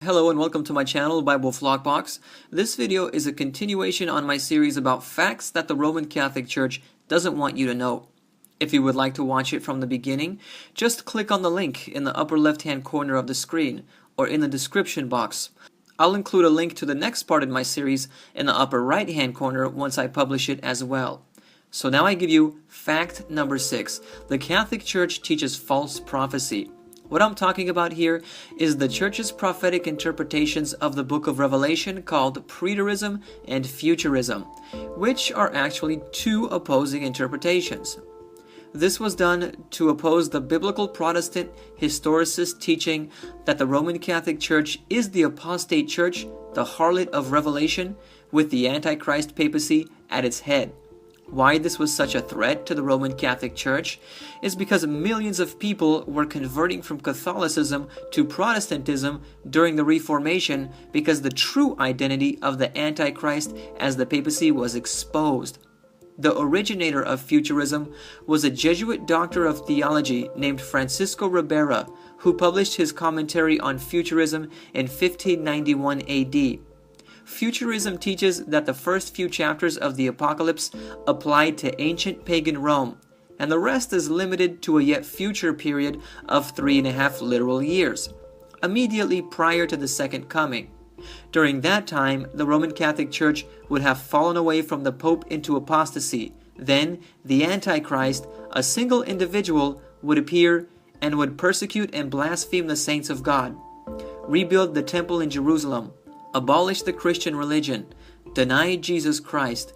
Hello and welcome to my channel, Bible Flockbox. This video is a continuation on my series about facts that the Roman Catholic Church doesn't want you to know. If you would like to watch it from the beginning, just click on the link in the upper left-hand corner of the screen or in the description box. I'll include a link to the next part in my series in the upper right-hand corner once I publish it as well. So now I give you fact number 6. The Catholic Church teaches false prophecy. What I'm talking about here is the Church's prophetic interpretations of the book of Revelation called preterism and futurism, which are actually two opposing interpretations. This was done to oppose the biblical Protestant historicist teaching that the Roman Catholic Church is the apostate church, the harlot of Revelation, with the Antichrist papacy at its head. Why this was such a threat to the Roman Catholic Church is because millions of people were converting from Catholicism to Protestantism during the Reformation because the true identity of the Antichrist as the papacy was exposed. The originator of futurism was a Jesuit doctor of theology named Francisco Ribera, who published his commentary on futurism in 1591 AD. Futurism teaches that the first few chapters of the Apocalypse applied to ancient pagan Rome, and the rest is limited to a yet future period of 3.5 literal years, immediately prior to the Second Coming. During that time, the Roman Catholic Church would have fallen away from the Pope into apostasy. Then, the Antichrist, a single individual, would appear and would persecute and blaspheme the saints of God, rebuild the temple in Jerusalem, abolish the Christian religion, deny Jesus Christ,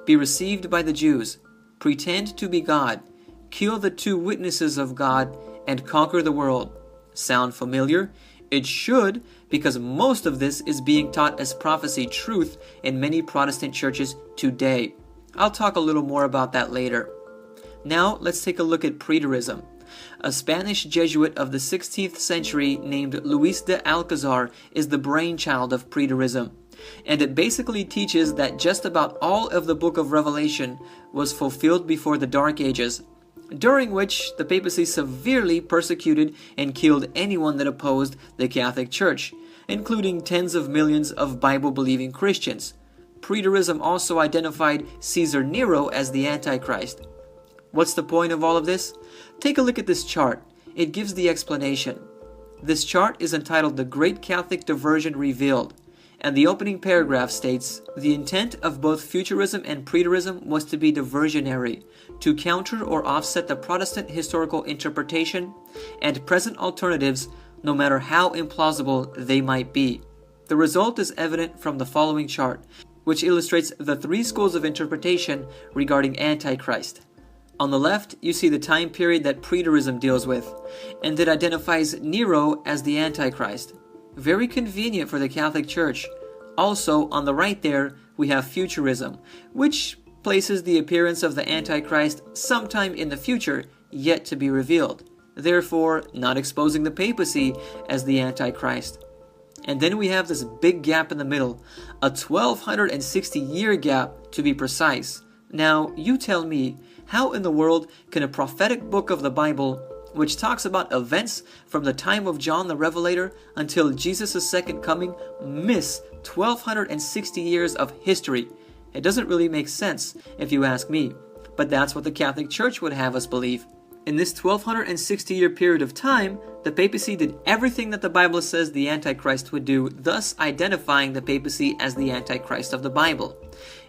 be received by the Jews, pretend to be God, kill the two witnesses of God, and conquer the world. Sound familiar? It should, because most of this is being taught as prophecy truth in many Protestant churches today. I'll talk a little more about that later. Now, let's take a look at preterism. A Spanish Jesuit of the 16th century named Luis de Alcazar is the brainchild of preterism, and it basically teaches that just about all of the book of Revelation was fulfilled before the Dark Ages, during which the papacy severely persecuted and killed anyone that opposed the Catholic Church, including tens of millions of Bible-believing Christians. Preterism also identified Caesar Nero as the Antichrist. What's the point of all of this? Take a look at this chart. It gives the explanation. This chart is entitled The Great Catholic Diversion Revealed, and the opening paragraph states, "The intent of both futurism and preterism was to be diversionary, to counter or offset the Protestant historical interpretation and present alternatives, no matter how implausible they might be." The result is evident from the following chart, which illustrates the three schools of interpretation regarding Antichrist. On the left, you see the time period that preterism deals with, and it identifies Nero as the Antichrist. Very convenient for the Catholic Church. Also, on the right there, we have futurism, which places the appearance of the Antichrist sometime in the future, yet to be revealed, therefore not exposing the papacy as the Antichrist. And then we have this big gap in the middle, a 1260-year gap to be precise. Now, you tell me, how in the world can a prophetic book of the Bible, which talks about events from the time of John the Revelator until Jesus' second coming, miss 1260 years of history? It doesn't really make sense, if you ask me, but that's what the Catholic Church would have us believe. In this 1260-year period of time, the papacy did everything that the Bible says the Antichrist would do, thus identifying the papacy as the Antichrist of the Bible.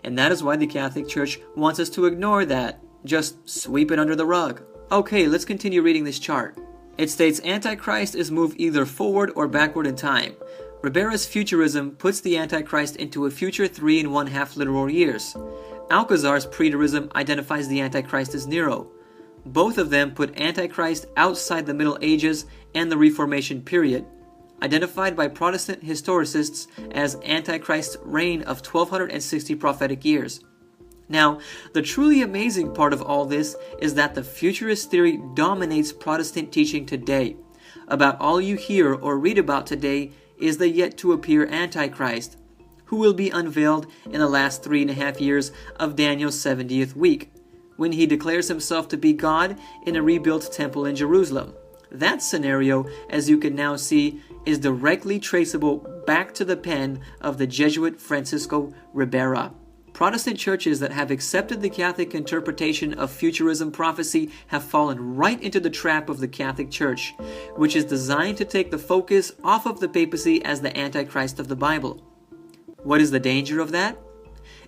And that is why the Catholic Church wants us to ignore that. Just sweep it under the rug. Okay, let's continue reading this chart. It states Antichrist is moved either forward or backward in time. Ribera's futurism puts the Antichrist into a future 3.5 literal years. Alcazar's preterism identifies the Antichrist as Nero. Both of them put Antichrist outside the Middle Ages and the Reformation period, identified by Protestant historicists as Antichrist's reign of 1260 prophetic years. Now, the truly amazing part of all this is that the futurist theory dominates Protestant teaching today. About all you hear or read about today is the yet-to-appear Antichrist, who will be unveiled in the last 3.5 years of Daniel's 70th week, when he declares himself to be God in a rebuilt temple in Jerusalem. That scenario, as you can now see, is directly traceable back to the pen of the Jesuit Francisco Ribera. Protestant churches that have accepted the Catholic interpretation of futurism prophecy have fallen right into the trap of the Catholic Church, which is designed to take the focus off of the papacy as the Antichrist of the Bible. What is the danger of that?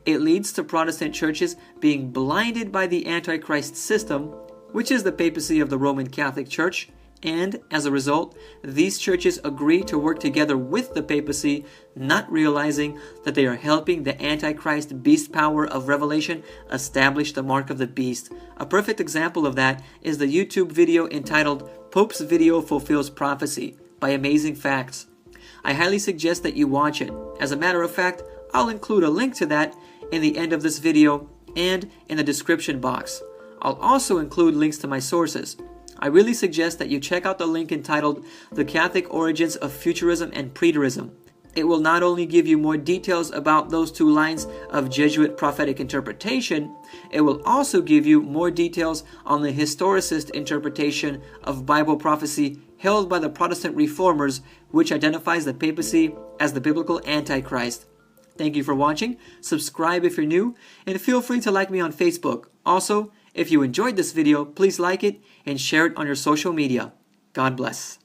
It leads to Protestant churches being blinded by the Antichrist system, which is the papacy of the Roman Catholic Church, and as a result, these churches agree to work together with the papacy, not realizing that they are helping the Antichrist beast power of Revelation establish the mark of the beast. A perfect example of that is the YouTube video entitled Pope's Video Fulfills Prophecy by Amazing Facts. I highly suggest that you watch it. As a matter of fact, I'll include a link to that in the end of this video and in the description box. I'll also include links to my sources. I really suggest that you check out the link entitled The Catholic Origins of Futurism and Preterism. It will not only give you more details about those two lines of Jesuit prophetic interpretation, it will also give you more details on the historicist interpretation of Bible prophecy held by the Protestant reformers, which identifies the papacy as the biblical Antichrist. Thank you for watching. Subscribe if you're new, and feel free to like me on Facebook. Also, if you enjoyed this video, please like it and share it on your social media. God bless.